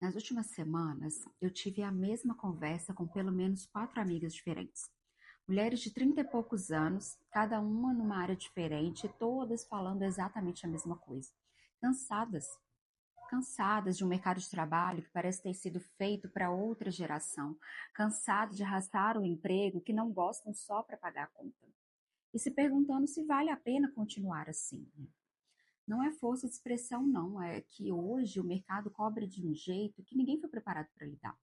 Nas últimas semanas, eu tive a mesma conversa com pelo menos quatro amigas diferentes. Mulheres de 30 e poucos anos, cada uma numa área diferente, todas falando exatamente a mesma coisa. Cansadas, cansadas de um mercado de trabalho que parece ter sido feito para outra geração, cansadas de arrastar o emprego que não gostam só para pagar a conta. E se perguntando se vale a pena continuar assim. Não é força de expressão, não. É que hoje o mercado cobra de um jeito que ninguém foi preparado para lidar.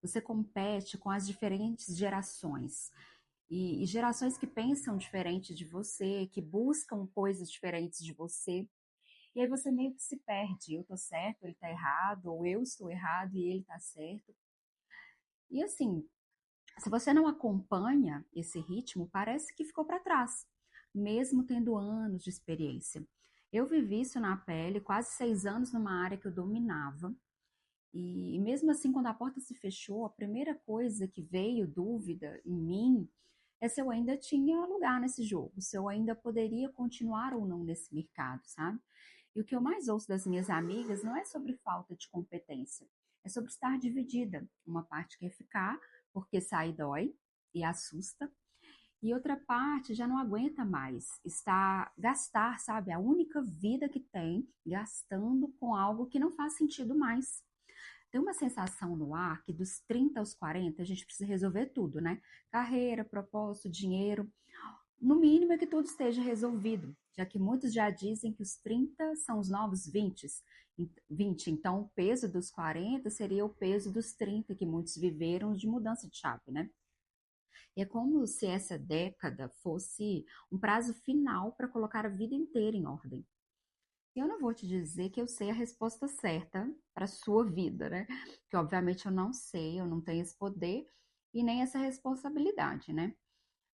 Você compete com as diferentes gerações. E gerações que pensam diferente de você, que buscam coisas diferentes de você. E aí você meio que se perde. Eu tô certo, ele tá errado, ou eu estou errado e ele tá certo. E assim, se você não acompanha esse ritmo, parece que ficou para trás, mesmo tendo anos de experiência. Eu vivi isso na pele, quase 6 anos numa área que eu dominava. E mesmo assim, quando a porta se fechou, a primeira coisa que veio dúvida em mim é se eu ainda tinha lugar nesse jogo, se eu ainda poderia continuar ou não nesse mercado, sabe? E o que eu mais ouço das minhas amigas não é sobre falta de competência, é sobre estar dividida. Uma parte quer ficar, porque sair dói e assusta, e outra parte já não aguenta mais, está gastar, sabe? A única vida que tem, gastando com algo que não faz sentido mais. Tem uma sensação no ar que dos 30 aos 40 a gente precisa resolver tudo, né? Carreira, propósito, dinheiro. No mínimo é que tudo esteja resolvido, já que muitos já dizem que os 30 são os novos 20, então o peso dos 40 seria o peso dos 30 que muitos viveram de mudança de chave, né? E é como se essa década fosse um prazo final para colocar a vida inteira em ordem. Eu não vou te dizer que eu sei a resposta certa para a sua vida, né? Que obviamente eu não sei, eu não tenho esse poder e nem essa responsabilidade, né?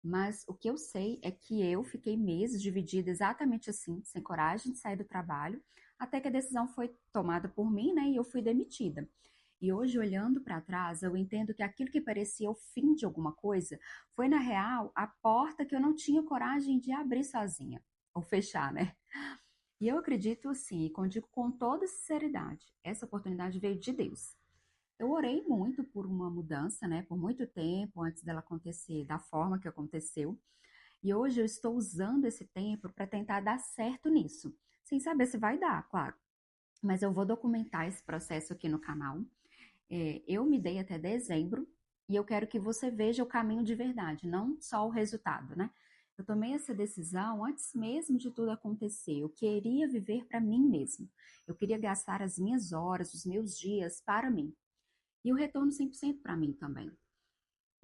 Mas o que eu sei é que eu fiquei meses dividida exatamente assim, sem coragem de sair do trabalho, até que a decisão foi tomada por mim, né? E eu fui demitida. E hoje, olhando para trás, eu entendo que aquilo que parecia o fim de alguma coisa foi, na real, a porta que eu não tinha coragem de abrir sozinha, ou fechar, né? E eu acredito assim, e digo com toda sinceridade, essa oportunidade veio de Deus. Eu orei muito por uma mudança, né? Por muito tempo antes dela acontecer da forma que aconteceu. E hoje eu estou usando esse tempo para tentar dar certo nisso, sem saber se vai dar, claro. Mas eu vou documentar esse processo aqui no canal. Eu me dei até dezembro e eu quero que você veja o caminho de verdade, não só o resultado, né? Eu tomei essa decisão antes mesmo de tudo acontecer. Eu queria viver para mim mesmo. Eu queria gastar as minhas horas, os meus dias para mim. E o retorno 100% para mim também.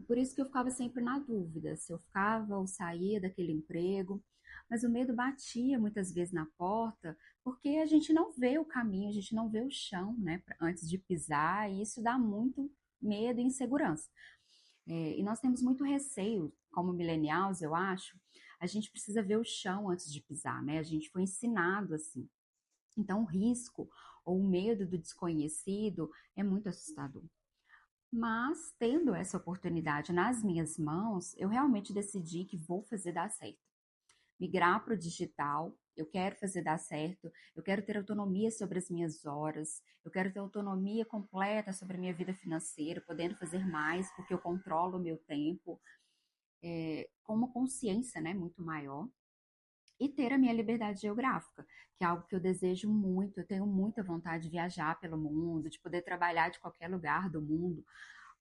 Por isso que eu ficava sempre na dúvida se eu ficava ou saía daquele emprego. Mas o medo batia muitas vezes na porta, porque a gente não vê o caminho, a gente não vê o chão, né, antes de pisar, e isso dá muito medo e insegurança. E nós temos muito receio, como millennials, eu acho, a gente precisa ver o chão antes de pisar, né? A gente foi ensinado assim. Então, o risco ou o medo do desconhecido é muito assustador. Mas, tendo essa oportunidade nas minhas mãos, eu realmente decidi que vou fazer dar certo. Migrar para o digital, eu quero fazer dar certo, eu quero ter autonomia sobre as minhas horas, eu quero ter autonomia completa sobre a minha vida financeira, podendo fazer mais, porque eu controlo o meu tempo, com uma consciência, né, muito maior. E ter a minha liberdade geográfica, que é algo que eu desejo muito, eu tenho muita vontade de viajar pelo mundo, de poder trabalhar de qualquer lugar do mundo,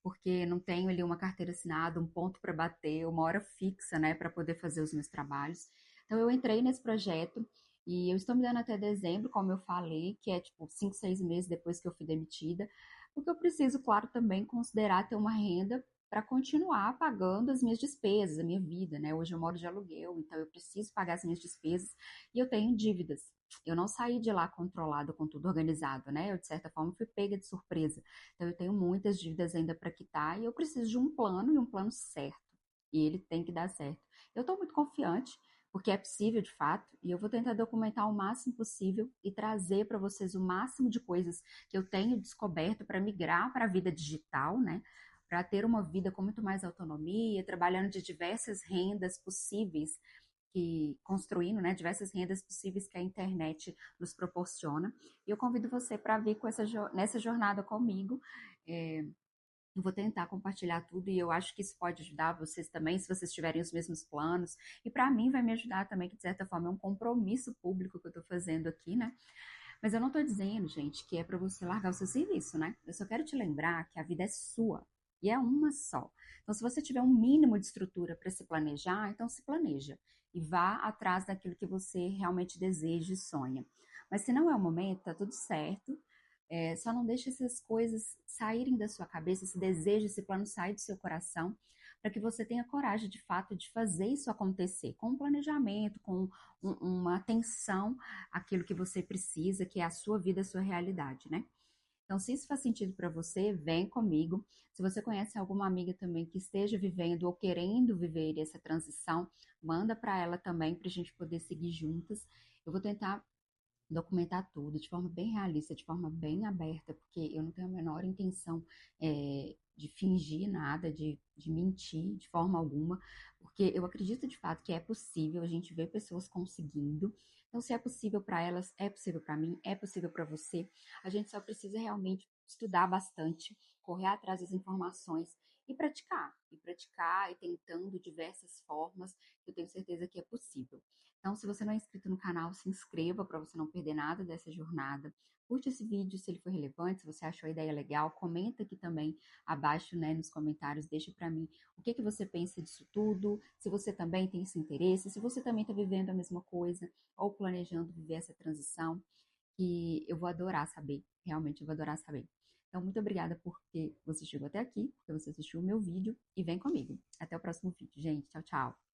porque não tenho ali uma carteira assinada, um ponto para bater, uma hora fixa, né, para poder fazer os meus trabalhos. Então eu entrei nesse projeto e eu estou me dando até dezembro, como eu falei, que é tipo 5, 6 meses depois que eu fui demitida, porque eu preciso, claro, também considerar ter uma renda para continuar pagando as minhas despesas, a minha vida, né? Hoje eu moro de aluguel, então eu preciso pagar as minhas despesas e eu tenho dívidas. Eu não saí de lá controlado com tudo organizado, né? Eu, de certa forma, fui pega de surpresa. Então, eu tenho muitas dívidas ainda para quitar e eu preciso de um plano e um plano certo. E ele tem que dar certo. Eu estou muito confiante, porque é possível de fato, e eu vou tentar documentar o máximo possível e trazer para vocês o máximo de coisas que eu tenho descoberto para migrar para a vida digital, né? Para ter uma vida com muito mais autonomia, trabalhando de diversas rendas possíveis que construindo, né, diversas rendas possíveis que a internet nos proporciona. E eu convido você para vir com nessa jornada comigo. Eu vou tentar compartilhar tudo e eu acho que isso pode ajudar vocês também, se vocês tiverem os mesmos planos. E para mim vai me ajudar também, que de certa forma é um compromisso público que eu estou fazendo aqui, né? Mas eu não estou dizendo, gente, que é para você largar o seu serviço, né? Eu só quero te lembrar que a vida é sua e é uma só. Então, se você tiver um mínimo de estrutura para se planejar, então se planeja e vá atrás daquilo que você realmente deseja e sonha. Mas se não é o momento, tá tudo certo. Só não deixe essas coisas saírem da sua cabeça, esse desejo, esse plano sair do seu coração, para que você tenha coragem, de fato, de fazer isso acontecer, com um planejamento, com uma atenção àquilo que você precisa, que é a sua vida, a sua realidade, né? Então, se isso faz sentido para você, vem comigo. Se você conhece alguma amiga também que esteja vivendo ou querendo viver essa transição, manda para ela também, para a gente poder seguir juntas. Eu vou tentar documentar tudo de forma bem realista, de forma bem aberta, porque eu não tenho a menor intenção de fingir nada, de mentir de forma alguma, porque eu acredito de fato que é possível, a gente vê pessoas conseguindo. Então, se é possível para elas, é possível para mim, é possível para você. A gente só precisa realmente estudar bastante, correr atrás das informações e praticar e tentando diversas formas, eu tenho certeza que é possível. Então, se você não é inscrito no canal, se inscreva para você não perder nada dessa jornada. Curte esse vídeo se ele for relevante, se você achou a ideia legal, comenta aqui também abaixo, né, nos comentários, deixa para mim o que você pensa disso tudo, se você também tem esse interesse, se você também está vivendo a mesma coisa ou planejando viver essa transição, que eu vou adorar saber, realmente eu vou adorar saber. Então, muito obrigada porque você chegou até aqui, porque você assistiu o meu vídeo e vem comigo. Até o próximo vídeo, gente. Tchau, tchau.